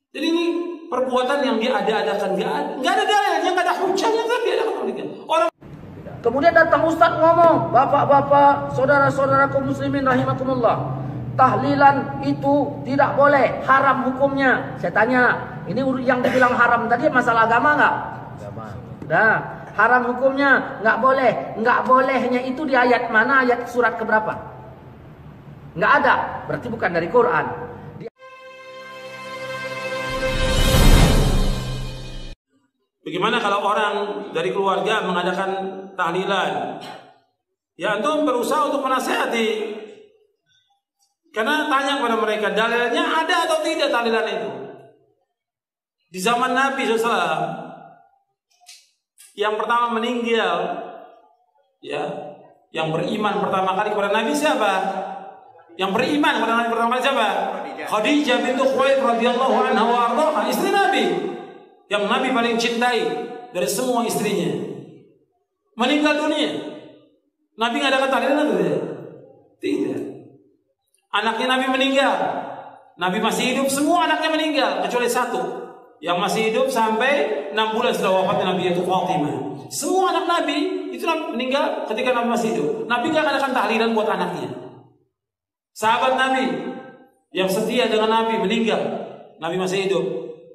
Jadi ini perbuatan yang dia ada-adakan, nggak ada dalilnya, nggak ada hujahnya, tapi ada orang. Kemudian datang Ustaz ngomong, bapak-bapak, saudara-saudaraku muslimin rahimakumullah, tahlilan itu tidak boleh, haram hukumnya. Saya tanya, ini yang dibilang haram tadi masalah agama nggak? Agama. Nah, haram hukumnya nggak boleh. Nggak bolehnya itu di ayat mana? Ayat surat keberapa? Nggak ada. Berarti bukan dari Quran. Bagaimana kalau orang dari keluarga mengadakan tahlilan? Ya, antum berusaha untuk menasihati. Karena tanya kepada mereka, dalilnya ada atau tidak tahlilan itu? Di zaman Nabi SAW, yang pertama meninggal, ya, yang beriman pertama kali kepada Nabi siapa? Yang beriman kepada Nabi pertama kali siapa? Khadijah bintu Khuwailid radhiyallahu anha wa ardhaha, istri Nabi, yang Nabi paling cintai dari semua istrinya. Meninggal dunia, Nabi ngadakan tahlilan atau tidak? Tidak. Anaknya Nabi meninggal, Nabi masih hidup, semua anaknya meninggal kecuali satu yang masih hidup sampai 6 bulan setelah wafatnya Nabi, yaitu Fatimah. Semua anak Nabi itu meninggal ketika Nabi masih hidup. Nabi gak ngadakan tahlilan buat anaknya. Sahabat Nabi yang setia dengan Nabi meninggal, Nabi masih hidup,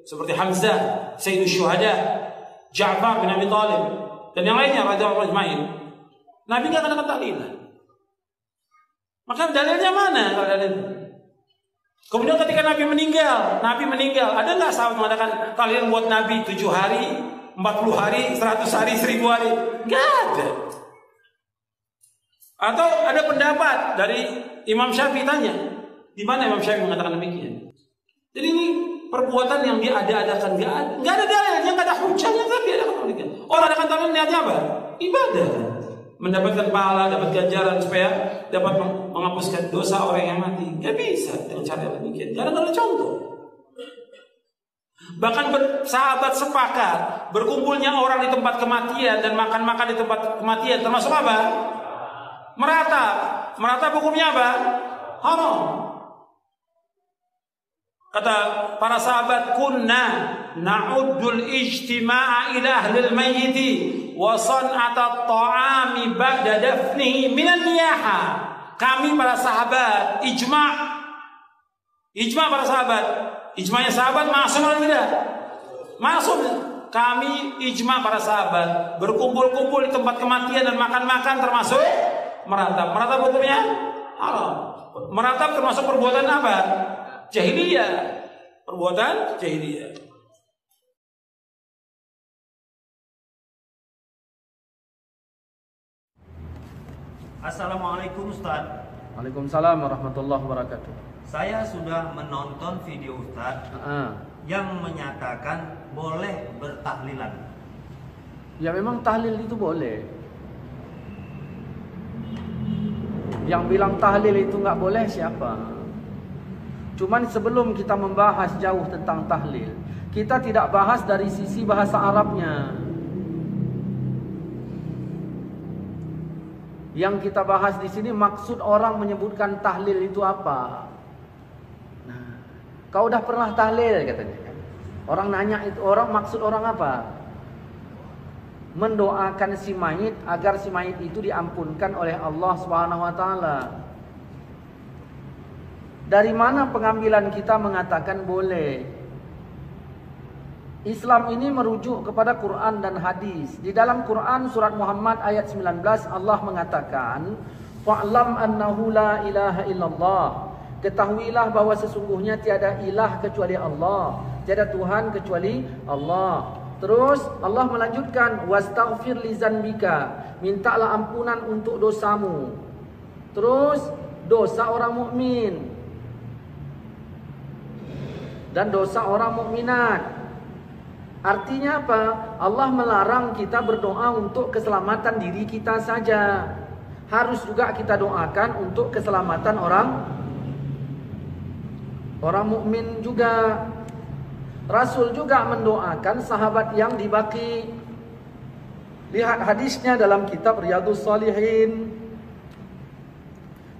seperti Hamzah, Sayyidus Syuhada, Ja'far bin Abi Thalib, dan yang lainnya radhiyallahu ajma'in. Nabi gak ngadakan tahlilan. Maka dalilnya mana kalau dalil? Kemudian ketika Nabi meninggal, ada nggak sahabat mengadakan tahlilan buat Nabi 7 hari, 40 hari, 100 hari, 1000 hari? Nggak ada. Atau ada pendapat dari Imam Syafi'i, tanya, di mana Imam Syafi'i mengatakan demikian? Jadi ini perbuatan yang dia ada-adakan, nggak ada dalilnya, nggak ada hujahnya, tapi ada demikian. Orang adakan tahlilan niatnya apa? Ibadah. Mendapatkan pahala, dapat ganjaran supaya dapat menghapuskan dosa orang yang mati. Gak bisa dengan cara demikian. Jarang ada contoh. Bahkan sahabat sepakat berkumpulnya orang di tempat kematian dan makan-makan di tempat kematian termasuk apa? Meratap. Meratap hukumnya apa? Haram. Kata para sahabat, kunna na'uddul ijtima'a ila ahlil mayyiti wa san'ata ta'ami ba'da dafnihi minan niyaha. Kami para sahabat ijma' para sahabat. Ijma'nya sahabat masuk atau tidak? Masuk. Kami ijma' para sahabat berkumpul-kumpul di tempat kematian dan makan-makan termasuk meratap. Meratap hukumnya haram. Meratap termasuk perbuatan apa? Jahiliyah. Perbuatan jahiliyah. Assalamualaikum Ustaz. Waalaikumsalam warahmatullahi wabarakatuh. Saya sudah menonton video Ustaz yang menyatakan boleh bertahlilan. Ya memang tahlil itu boleh. Yang bilang tahlil itu nggak boleh siapa? Cuman sebelum kita membahas jauh tentang tahlil, kita tidak bahas dari sisi bahasa Arabnya. Yang kita bahas di sini maksud orang menyebutkan tahlil itu apa? Nah, kau udah pernah tahlil katanya kan? Orang nanya itu, orang maksud orang apa? Mendoakan si mayit agar si mayit itu diampunkan oleh Allah Subhanahu wa taala. Dari mana pengambilan kita mengatakan boleh? Islam ini merujuk kepada Quran dan hadis. Di dalam Quran surat Muhammad ayat 19 Allah mengatakan, "Fa'lam annahu la ilaha illallah." Ketahuilah bahwa sesungguhnya tiada ilah kecuali Allah, tiada Tuhan kecuali Allah. Terus Allah melanjutkan, "Wastaghfir li zanbika." Mintalah ampunan untuk dosamu. Terus dosa orang mukmin dan dosa orang mukminat. Artinya apa? Allah melarang kita berdoa untuk keselamatan diri kita saja. Harus juga kita doakan untuk keselamatan orang mukmin juga. Rasul juga mendoakan sahabat yang di Baqi. Lihat hadisnya dalam kitab Riyadhus Shalihin.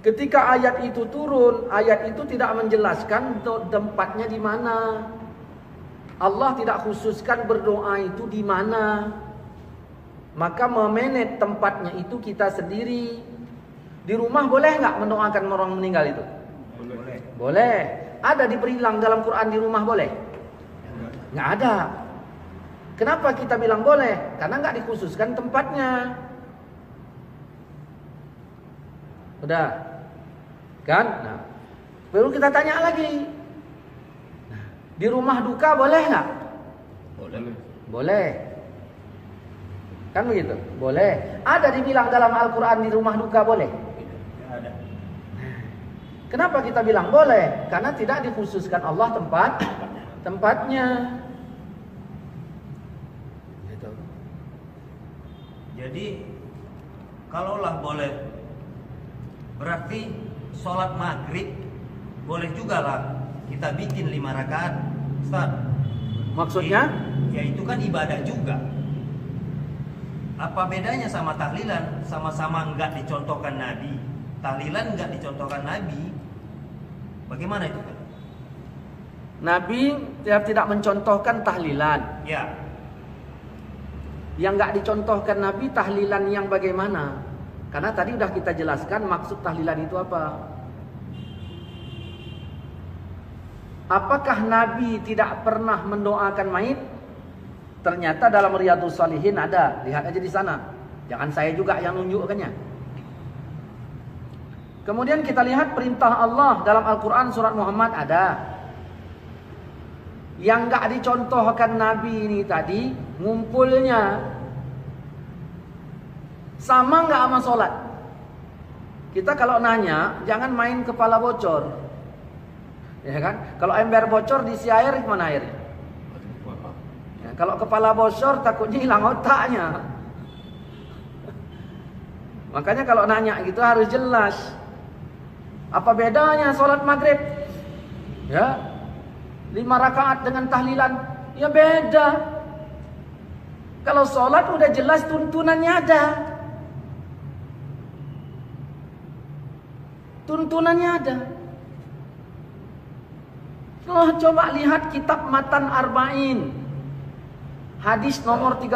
Ketika ayat itu turun, ayat itu tidak menjelaskan tempatnya di mana. Allah tidak khususkan berdoa itu di mana. Maka memanage tempatnya itu kita sendiri. Di rumah boleh nggak mendoakan orang meninggal itu? Boleh. Boleh. Ada diperilang dalam Quran di rumah boleh? Nggak ada. Kenapa kita bilang boleh? Karena nggak dikhususkan tempatnya. Udah, kan? Nah, perlu kita tanya lagi. Nah, di rumah duka boleh nggak? Boleh. Kan begitu? Boleh. Ada dibilang dalam Al-Quran di rumah duka boleh? Ada. Kenapa kita bilang boleh? Karena tidak dikhususkan Allah tempatnya. Gitu. Jadi kalaulah boleh, berarti sholat maghrib boleh juga lah kita bikin 5 rakaat, Ustaz. Maksudnya? Ya itu kan ibadah juga. Apa bedanya sama tahlilan? Sama-sama enggak dicontohkan Nabi. Tahlilan enggak dicontohkan Nabi. Bagaimana itu kan? Nabi tidak mencontohkan tahlilan. Ya. Yang enggak dicontohkan Nabi tahlilan yang bagaimana? Karena tadi udah kita jelaskan maksud tahlilan itu apa. Apakah Nabi tidak pernah mendoakan mayit? Ternyata dalam Riyadhus Shalihin ada. Lihat aja di sana. Jangan saya juga yang nunjukkannya. Kemudian kita lihat perintah Allah dalam Al-Quran surat Muhammad ada. Yang enggak dicontohkan Nabi ini tadi ngumpulnya sama enggak sama sholat? Kita kalau nanya jangan main kepala bocor, ya kan? Kalau ember bocor diisi air mana airnya? Ya, kalau kepala bocor takutnya hilang otaknya. Makanya kalau nanya gitu harus jelas. Apa bedanya sholat maghrib? Ya, 5 rakaat dengan tahlilan, ya beda. Kalau sholat udah jelas tuntunannya ada. Tuntunannya ada. Oh, coba lihat kitab Matan Arba'in. Hadis nomor 30.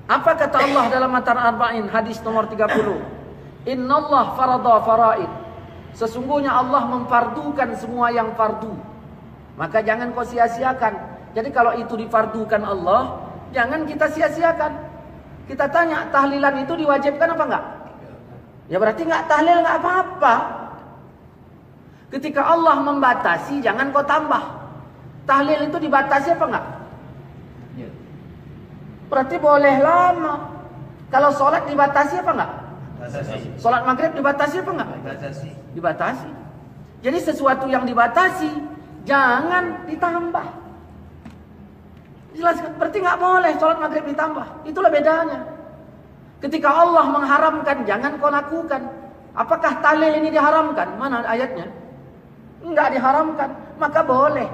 Apa kata Allah dalam Matan Arba'in hadis nomor 30? Innallah farada faraid. Sesungguhnya Allah memfardukan semua yang fardu. Maka jangan kau sia-siakan. Jadi kalau itu difardukan Allah, jangan kita sia-siakan. Kita tanya, tahlilan itu diwajibkan apa enggak? Ya berarti enggak tahlil enggak apa-apa. Ketika Allah membatasi, jangan kau tambah. Tahlil itu dibatasi apa enggak? Berarti boleh lama. Kalau sholat dibatasi apa enggak? Sholat maghrib dibatasi apa enggak? Dibatasi. Jadi sesuatu yang dibatasi jangan ditambah. Jelas, berarti nggak boleh sholat maghrib ditambah. Itulah bedanya. Ketika Allah mengharamkan, jangan kau lakukan. Apakah tahlil ini diharamkan? Mana ayatnya? Enggak diharamkan, maka boleh.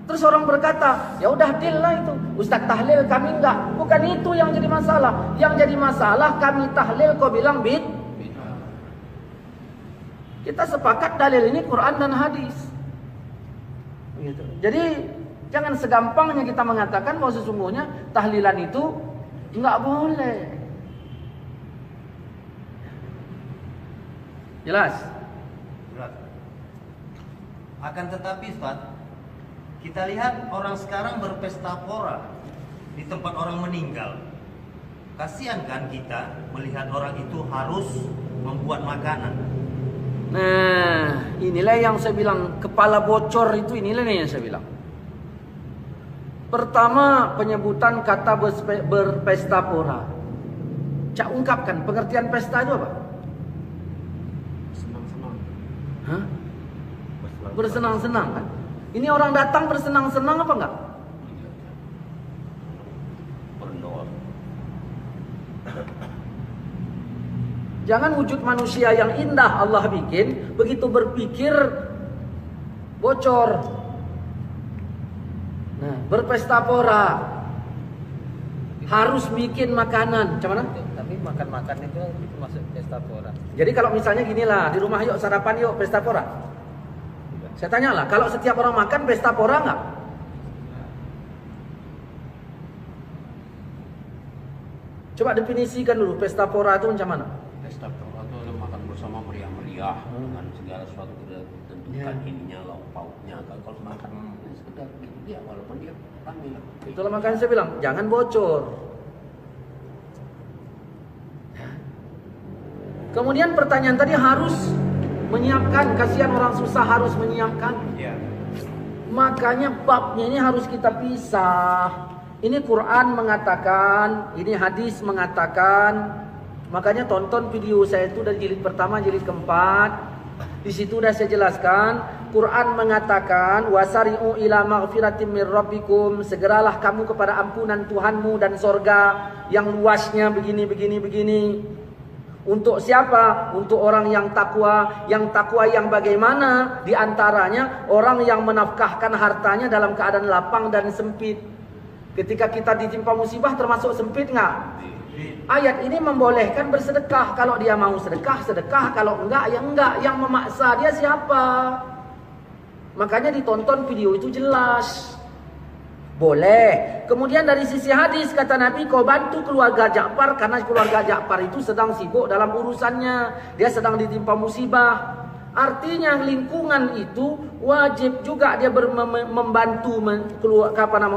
Terus orang berkata, ya udah deal lah itu. Ustaz tahlil kami enggak. Bukan itu yang jadi masalah. Yang jadi masalah kami tahlil kau bilang bid. Kita sepakat dalil ini Quran dan hadis. Gitu. Jadi jangan segampangnya kita mengatakan bahwa sesungguhnya tahlilan itu enggak boleh. Jelas? Jelas. Akan tetapi Ustaz, kita lihat orang sekarang berpesta pora di tempat orang meninggal. Kasihan kan kita melihat orang itu harus membuat makanan. Nah, inilah yang saya bilang kepala bocor itu, inilah yang saya bilang. Pertama, penyebutan kata berpesta pora. Cak ungkapkan pengertian pesta itu apa? Senang-senang. Hah? Bersenang-senang kan? Ini orang datang bersenang-senang apa enggak? Berdoa. Jangan wujud manusia yang indah Allah bikin, begitu berpikir bocor. Nah, berpesta pora harus bikin makanan. Macam mana? Tapi makan-makan itu masuk pesta pora. Jadi kalau misalnya ginilah, di rumah yuk sarapan yuk pesta pora. Saya tanya lah, kalau setiap orang makan pesta pora nggak? Coba definisikan dulu pesta pora itu macam mana? Pesta pora itu adalah makan bersama meriah-meriah dengan segala sesuatu ketentukan ininya, lauk pauknya. Kalau makan sekedar gitu dia, walaupun dia ramai lah. Itulah makanya saya bilang jangan bocor. Kemudian pertanyaan tadi harus menyiapkan, kasihan orang susah harus menyiapkan. Ya. Makanya babnya ini harus kita pisah. Ini Quran mengatakan, ini hadis mengatakan. Makanya tonton video saya itu dari jilid pertama, jilid keempat. Di situ sudah saya jelaskan. Quran mengatakan, wasari'u ila maghfiratin mir rabbikum, segeralah kamu kepada ampunan Tuhanmu dan sorga yang luasnya begini. Untuk siapa? Untuk orang yang takwa. Yang takwa yang bagaimana? Di antaranya orang yang menafkahkan hartanya dalam keadaan lapang dan sempit. Ketika kita ditimpa musibah termasuk sempit nggak? Ayat ini membolehkan bersedekah. Kalau dia mau sedekah, sedekah. Kalau enggak, ya enggak. Yang memaksa dia siapa? Makanya ditonton video itu jelas. Boleh. Kemudian dari sisi hadis kata Nabi, kau bantu keluarga Ja'far karena keluarga Ja'far itu sedang sibuk dalam urusannya. Dia sedang ditimpa musibah. Artinya lingkungan itu wajib juga dia membantu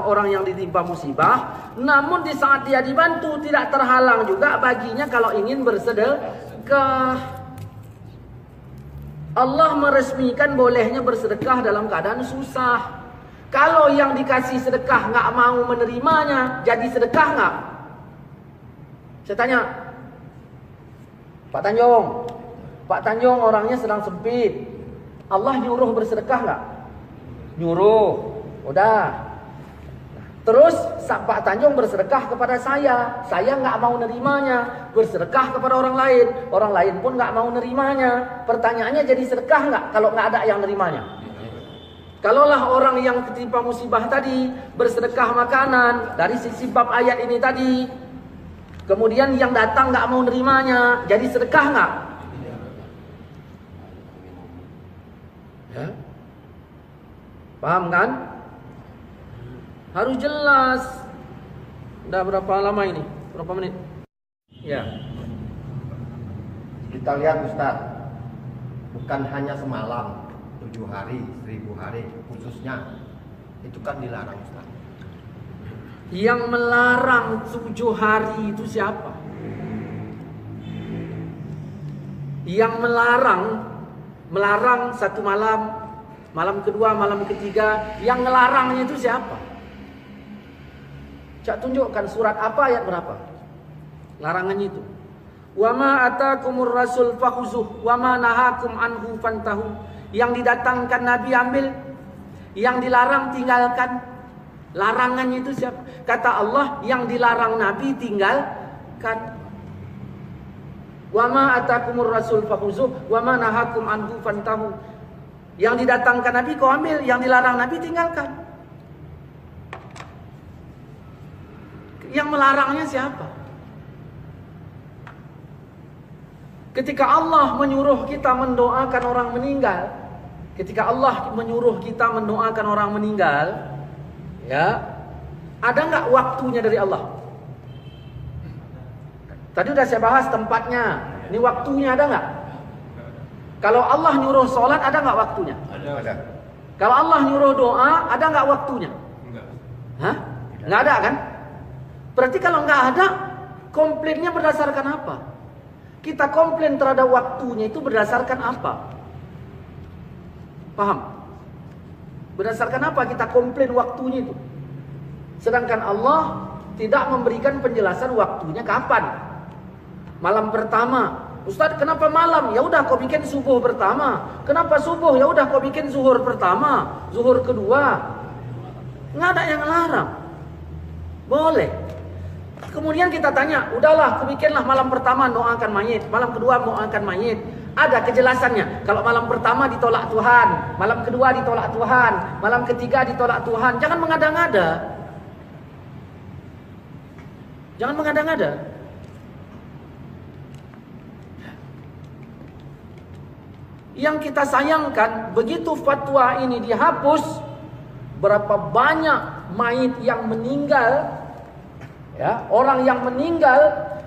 orang yang ditimpa musibah. Namun di saat dia dibantu tidak terhalang juga baginya kalau ingin bersedekah. Allah meresmikan bolehnya bersedekah dalam keadaan susah. Kalau yang dikasih sedekah nggak mau menerimanya, jadi sedekah nggak? Saya tanya, Pak Tanjung orangnya sedang sempit. Allah nyuruh bersedekah nggak? Nyuruh, udah. Terus Pak Tanjung bersedekah kepada saya nggak mau nerimanya, bersedekah kepada orang lain pun nggak mau nerimanya. Pertanyaannya jadi sedekah nggak kalau nggak ada yang nerimanya? Kalaulah orang yang ketimpa musibah tadi bersedekah makanan dari sisi bab ayat ini tadi, kemudian yang datang nggak mau nerimanya, jadi sedekah nggak? Ya. Paham kan? Harus jelas. Udah berapa lama ini? Berapa menit? Ya. Kita lihat Ustaz, bukan hanya semalam, 7 hari, 1000 hari khususnya, itu kan dilarang Ustaz. Yang melarang 7 hari itu siapa? Yang melarang 1 malam, malam kedua, malam ketiga, yang ngelarangnya itu siapa? Cak tunjukkan surat apa, ayat berapa? Larangannya itu. Wa ma atakumur rasul fakhuzuh wa ma nahakum anhu fantahu. Yang didatangkan Nabi ambil, yang dilarang tinggalkan. Larangannya itu siapa? Kata Allah, yang dilarang Nabi tinggalkan. Wa ma atakumur rasul fakhuzuh wa ma nahakum anhu fantahu. Yang didatangkan Nabi kau ambil, yang dilarang Nabi tinggalkan. Yang melarangnya siapa? Ketika Allah menyuruh kita mendoakan orang meninggal, ya, ada nggak waktunya dari Allah? Tadi udah saya bahas tempatnya. Ini waktunya ada nggak? Kalau Allah nyuruh sholat ada nggak waktunya? Ada. Kalau Allah nyuruh doa ada nggak waktunya? Enggak. Hah? Nggak ada kan? Berarti kalau nggak ada, komplainnya berdasarkan apa? Kita komplain terhadap waktunya itu berdasarkan apa? Paham? Berdasarkan apa kita komplain waktunya itu? Sedangkan Allah tidak memberikan penjelasan waktunya kapan. Malam pertama. Ustaz, kenapa malam? Ya udah kau bikin subuh pertama. Kenapa subuh? Ya udah kau bikin zuhur pertama, zuhur kedua. Nggak ada yang larang. Boleh. Kemudian kita tanya, udahlah, kau bikinlah malam pertama doakan mayit, malam kedua doakan mayit. Ada kejelasannya. Kalau malam pertama ditolak Tuhan, malam kedua ditolak Tuhan, malam ketiga ditolak Tuhan. Jangan mengada-ngada. Jangan mengada-ngada. Yang kita sayangkan, begitu fatwa ini dihapus, berapa banyak mayit yang meninggal, ya, orang yang meninggal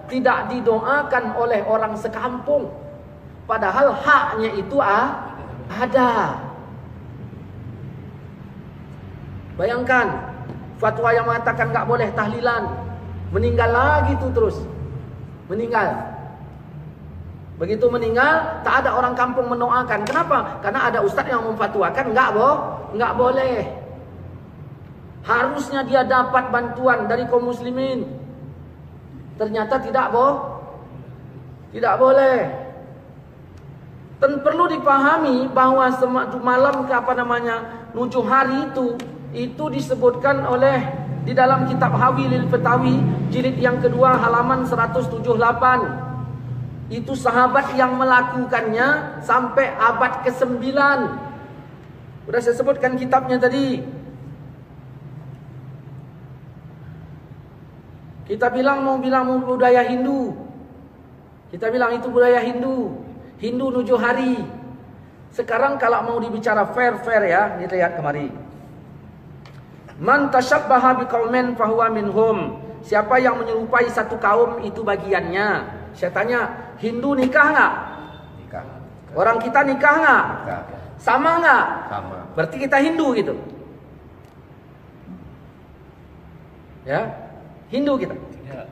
tidak didoakan oleh orang sekampung, padahal haknya itu ada. Bayangkan, fatwa yang mengatakan nggak boleh tahlilan, meninggal lagi tuh terus, meninggal. Begitu meninggal, tak ada orang kampung mendoakan. Kenapa? Karena ada ustadz yang memfatwakan nggak boleh. Harusnya dia dapat bantuan dari kaum muslimin. Ternyata tidak boleh. Dan perlu dipahami bahwa malam nujuh hari itu disebutkan oleh di dalam kitab Hawilil Fatawi jilid yang kedua halaman 178. Itu sahabat yang melakukannya sampai abad ke-9. Sudah saya sebutkan kitabnya tadi. Kita bilang mau budaya Hindu. Kita bilang itu budaya Hindu. Hindu 7 hari. Sekarang kalau mau dibicara fair ya, kita lihat kemari. Man tashabbaha biqaumin fahuwa minhum. Siapa yang menyerupai satu kaum itu bagiannya. Saya tanya, Hindu nikah nggak? Nikah. Orang kita nikah nggak? Nikah. Sama nggak? Sama. Berarti kita Hindu gitu. Ya, Hindu kita. Tidak.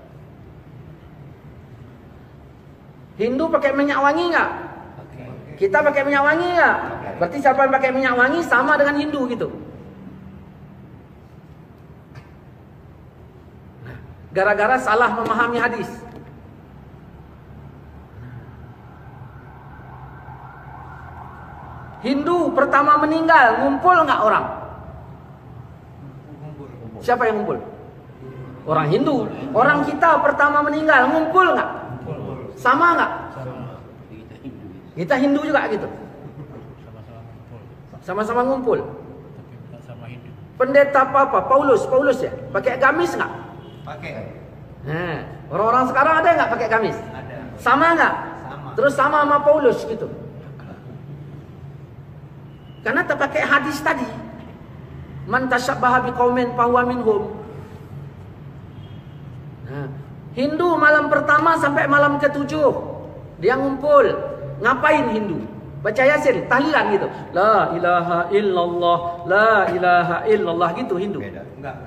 Hindu pakai minyak wangi nggak? Kita pakai minyak wangi nggak? Berarti siapa yang pakai minyak wangi sama dengan Hindu gitu. Gara-gara salah memahami hadis. Hindu pertama meninggal, ngumpul nggak orang? Siapa yang ngumpul? Orang Hindu. Orang kita pertama meninggal, ngumpul nggak? Sama nggak? Kita Hindu juga gitu. Sama-sama ngumpul. Pendeta apa? Paulus ya? Pakai gamis nggak? Pakai. Nah, orang-orang sekarang ada nggak pakai gamis? Ada. Sama nggak? Sama. Terus sama Paulus gitu. Karena terpakai hadis tadi. Man tashabbaha biqaumin fahuwa minhum. Nah, Hindu malam pertama sampai malam ke-7 dia ngumpul. Ngapain Hindu? Baca Yasin, tahlilan gitu. La ilaha illallah, la ilaha illallah gitu Hindu. Beda. Enggak.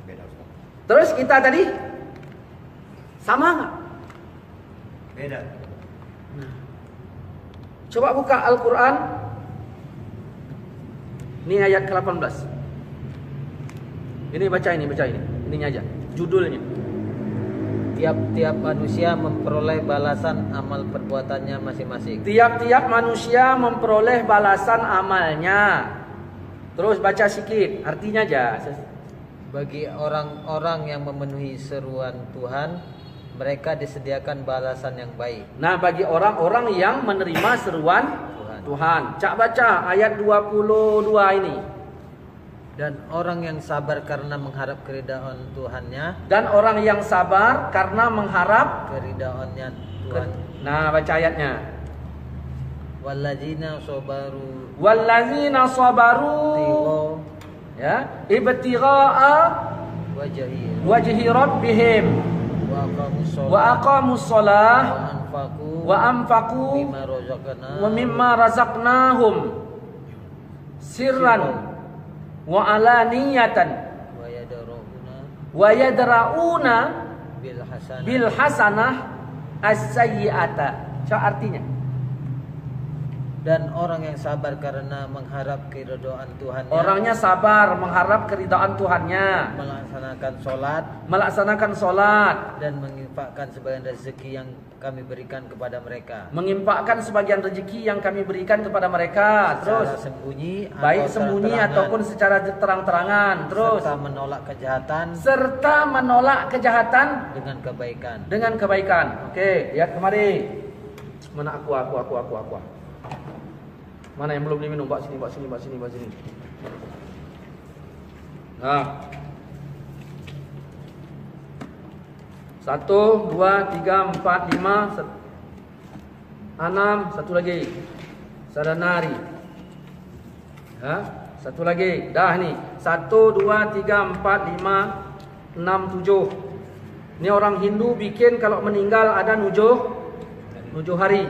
Beda, Ustaz. Terus kita tadi sama enggak? Beda. Coba buka Al-Qur'an. Ini ayat ke-18. Ini baca ini. Ininya aja. Judulnya. Tiap-tiap manusia memperoleh balasan amal perbuatannya masing-masing. Tiap-tiap manusia memperoleh balasan amalnya. Terus baca sikit, artinya aja. Bagi orang-orang yang memenuhi seruan Tuhan, mereka disediakan balasan yang baik. Nah, bagi orang-orang yang menerima seruan Tuhan. Cak baca ayat 22 ini. Dan orang yang sabar karena mengharap keridhaan Tuhannya. Dan orang yang sabar karena mengharap keridhaannya Tuhan. Nah, baca ayatnya. Wallazina sabaru ya, ibtigha'a wajhi rabbihim wa aqamus shalah wa anfaqu mimma razaqnahum sirran wa alaniyatan wa yadra'una bil hasanah as-sayyi'ata. So artinya, dan orang yang sabar karena mengharap keridhaan Tuhannya. Orangnya sabar mengharap keridhaan Tuhannya. Melaksanakan sholat. Dan menginfakkan sebagian rezeki yang kami berikan kepada mereka. Menginfakkan sebagian rezeki yang kami berikan kepada mereka. Terus sembunyi, baik sembunyi ataupun secara terang-terangan. Terus serta menolak kejahatan dengan kebaikan. Oke, lihat kemari. Mana aku. Mana yang belum diminum? Bawa sini. Nah. 1, 2, 3, 4, 5, 6, satu lagi. Sadanari. Ya, satu lagi. Dah nih. 1, 2, 3, 4, 5, 6, 7. Ini orang Hindu bikin kalau meninggal ada 7 hari.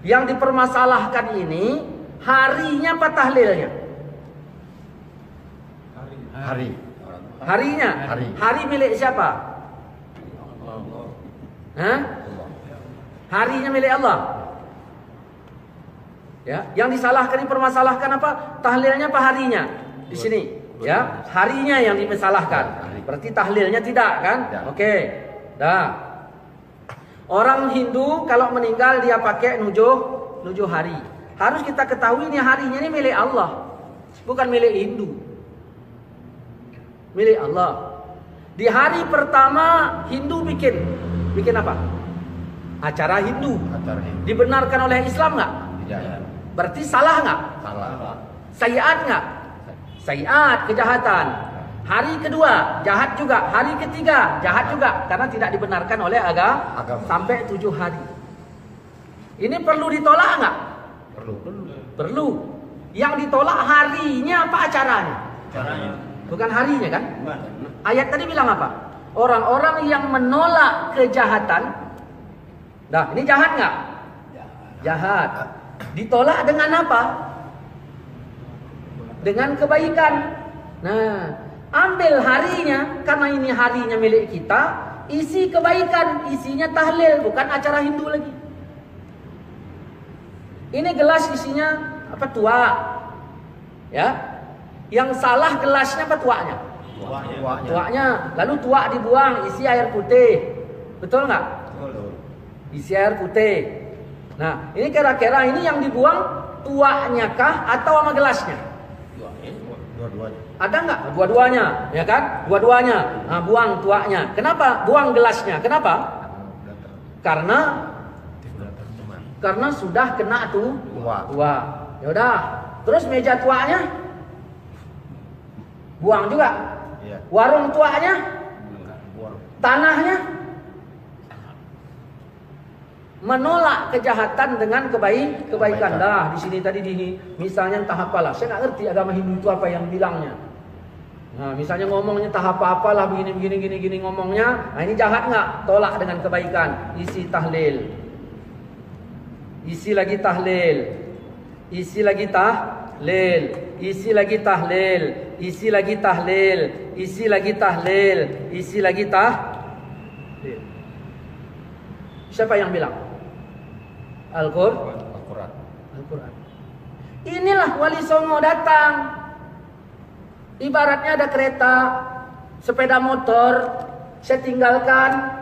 Yang dipermasalahkan ini harinya apa tahlilnya? Hari. Harinya. Hari milik siapa? Hah? Harinya milik Allah. Ya, yang disalahkan, dipermasalahkan apa? Tahlilnya apa harinya? Di sini, ya, harinya yang dimasalahkan. Berarti tahlilnya tidak kan? Oke. Dah. Orang Hindu kalau meninggal dia pakai 7 hari. Harus kita ketahui ini harinya ini milik Allah. Bukan milik Hindu. Milik Allah. Di hari pertama Hindu bikin apa? Acara Hindu. Dibenarkan oleh Islam enggak? Tidak. Berarti salah enggak? Salah. Sayiat enggak? Sayiat, kejahatan. Hari kedua jahat juga, hari ketiga jahat juga karena tidak dibenarkan oleh agama. Sampai 7 hari. Ini perlu ditolak enggak? Perlu. Yang ditolak harinya apa acaranya? Bukan harinya kan? Ayat tadi bilang apa? Orang-orang yang menolak kejahatan. Nah, ini jahat enggak? Jahat. Ditolak dengan apa? Dengan kebaikan. Nah, ambil harinya, karena ini harinya milik kita, isi kebaikan, isinya tahlil, bukan acara Hindu lagi. Ini gelas isinya apa? Tua. Ya. Yang salah gelasnya apa tuanya? Tuanya. Lalu tua dibuang, isi air putih. Betul nggak? Isi air putih. Nah, ini kira-kira ini yang dibuang tuanya kah atau sama gelasnya? Dua-duanya. Ada nggak? Dua-duanya, ya kan? Dua-duanya. Nah, buang tuanya. Kenapa? Buang gelasnya. Kenapa? Karena sudah kena tua. Ya udah. Terus meja tuanya buang juga. Warung tuanya, tanahnya. Menolak kejahatan dengan kebaikan. Dah di sini tadi misalnya entah apalah. Saya nggak ngerti agama Hindu itu apa yang bilangnya. Nah, misalnya ngomongnya entah apa-apalah begini ngomongnya. Nah, ini jahat nggak? Tolak dengan kebaikan. Isi tahlil. Isi lagi tahlil. Isi lagi tahlil. Isi lagi tahlil. Isi lagi tahlil. Isi lagi tahlil. Isi lagi tahlil. Siapa yang bilang? Al-Quran. Inilah Wali Songo datang. Ibaratnya ada kereta, sepeda motor, saya tinggalkan.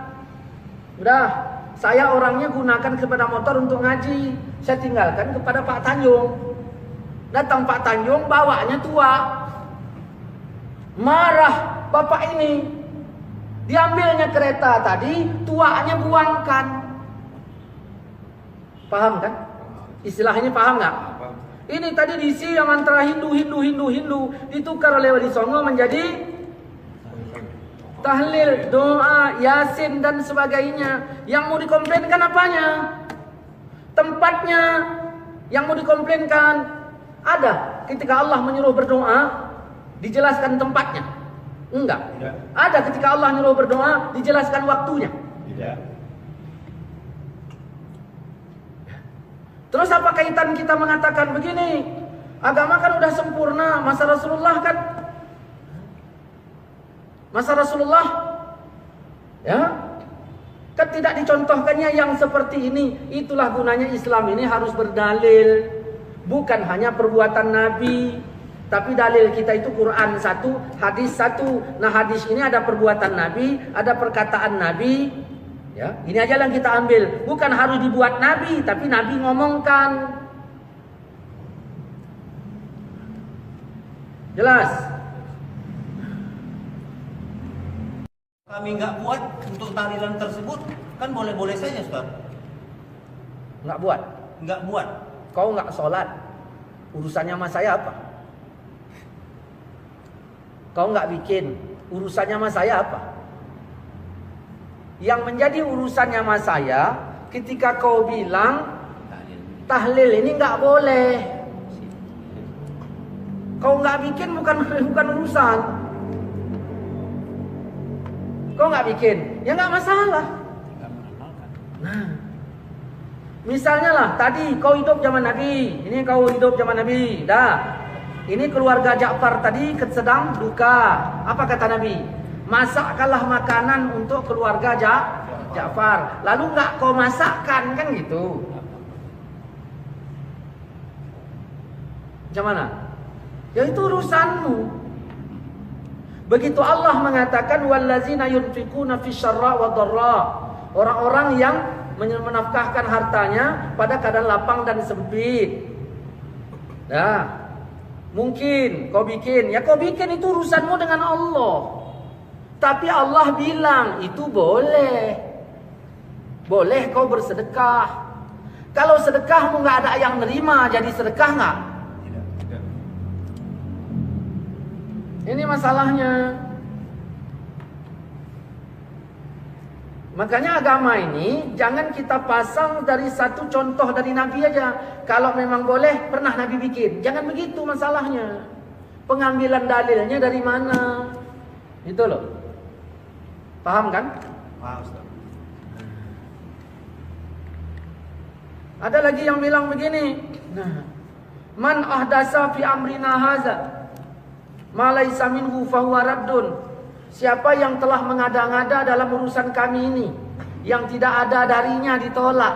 Udah, saya orangnya gunakan sepeda motor untuk ngaji. Saya tinggalkan kepada Pak Tanjung. Datang Pak Tanjung, bawanya tua. Marah bapak ini. Diambilnya kereta tadi, tuanya buangkan. Paham kan? Istilahnya paham nggak? Ini tadi diisi yang antara Hindu ditukar oleh Wali Songo menjadi tahlil, doa, yasin dan sebagainya. Yang mau dikomplainkan apanya? Tempatnya. Yang mau dikomplainkan ada ketika Allah menyuruh berdoa dijelaskan tempatnya? Enggak. Ada ketika Allah menyuruh berdoa dijelaskan waktunya? Tidak. Terus apa kaitan kita mengatakan begini? Agama kan udah sempurna. Masa Rasulullah kan ya kan tidak dicontohkannya yang seperti ini. Itulah gunanya Islam ini harus berdalil. Bukan hanya perbuatan Nabi, tapi dalil kita itu Quran satu, hadis satu. Nah, hadis ini ada perbuatan Nabi, ada perkataan Nabi. Ya, ini aja yang kita ambil. Bukan harus dibuat Nabi, tapi Nabi ngomongkan. Jelas? Kami nggak buat untuk tahlilan tersebut, kan boleh-boleh saja, Ustaz. Nggak buat? Nggak buat. Kau nggak sholat, urusannya sama saya apa? Kau nggak bikin, urusannya sama saya apa? Yang menjadi urusannya sama saya ketika kau bilang tahlil ini nggak boleh. Kau nggak bikin bukan urusan. Kau nggak bikin, ya nggak masalah. Nah, misalnya lah tadi kau hidup zaman Nabi, ini kau hidup zaman Nabi, dah. Ini keluarga Ja'far tadi sedang duka. Apa kata Nabi? Masakkanlah makanan untuk keluarga Ja'far. Lalu nggak kau masakkan, kan gitu. Macam mana? Ya itu urusanmu. Begitu Allah mengatakan wallazina yunfikuna fisyarra wa dharra. Orang-orang yang menafkahkan hartanya pada keadaan lapang dan sempit. Nah, mungkin kau bikin, ya kau bikin itu urusanmu dengan Allah. Tapi Allah bilang itu boleh. Boleh kau bersedekah. Kalau sedekahmu nggak ada yang nerima, jadi sedekah nggak? Ini masalahnya. Makanya agama ini jangan kita pasang dari satu contoh dari Nabi aja. Kalau memang boleh, pernah Nabi bikin. Jangan begitu masalahnya. Pengambilan dalilnya dari mana? Itu loh. Paham kan? Paham, Ustaz. Ada lagi yang bilang begini. Nah, man ahdasa fi amrina haza ma laisa minhu fahuwa raddun. Siapa yang telah mengada-ngada dalam urusan kami ini, yang tidak ada darinya ditolak.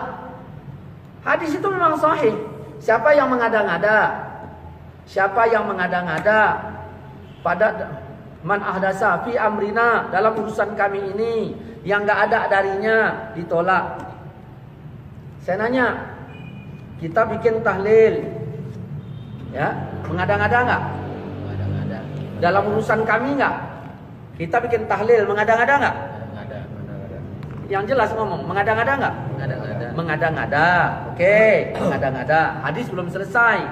Hadis itu memang sahih. Siapa yang mengada-ngada? Siapa yang mengada-ngada pada man ahdasa fi amrina, dalam urusan kami ini, yang enggak ada darinya ditolak. Saya nanya, kita bikin tahlil, ya, mengada-ngada enggak? Mengada-ngada. Dalam urusan kami enggak? Kita bikin tahlil, mengada-ngada enggak? Mengada-ngada. Yang jelas ngomong, mengada-ngada enggak? Mengada-ngada. Mengada-ngada. Oke, mengada-ngada. Hadis belum selesai.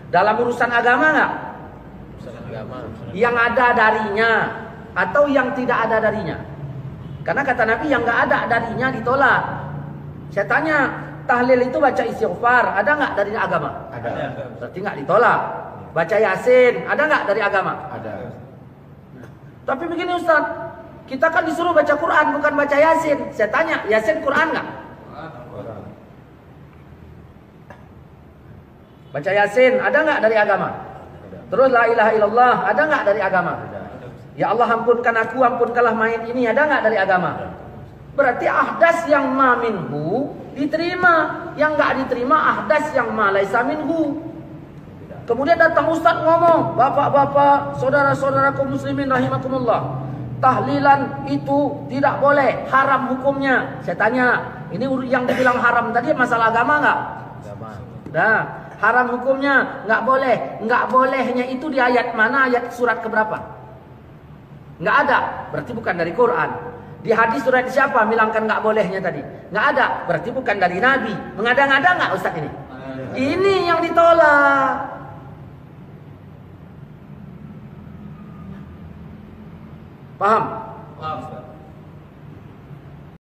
Dalam urusan agama enggak? Urusan agama. Yang ada darinya atau yang tidak ada darinya? Karena kata Nabi yang enggak ada darinya ditolak. Saya tanya, tahlil itu baca istighfar, ada enggak dari agama? Ada. Berarti enggak ditolak. Baca Yasin, ada enggak dari agama? Ada. Tapi begini Ustaz, kita kan disuruh baca Quran bukan baca Yasin. Saya tanya, Yasin Quran enggak? Baca Yasin ada enggak dari agama? Terus la ilaha illallah ada enggak dari agama? Ya Allah ampunkan aku, ampunkanlah mayit ini, ada enggak dari agama? Berarti ahdas yang ma minhu diterima, yang enggak diterima ahdas yang ma laisa minhu. Kemudian datang Ustaz ngomong, bapak-bapak, saudara-saudaraku muslimin rahimakumullah, tahlilan itu tidak boleh, haram hukumnya. Saya tanya, ini yang dibilang haram tadi masalah agama enggak? Agama. Nah, haram hukumnya enggak boleh. Enggak bolehnya itu di ayat mana? Ayat surat keberapa? Enggak ada, berarti bukan dari Quran. Di hadis surat siapa bilangkan enggak bolehnya tadi? Enggak ada, berarti bukan dari Nabi. Mengada-ngada enggak Ustaz ini? Ini yang ditolak. Paham? Paham, Ustaz.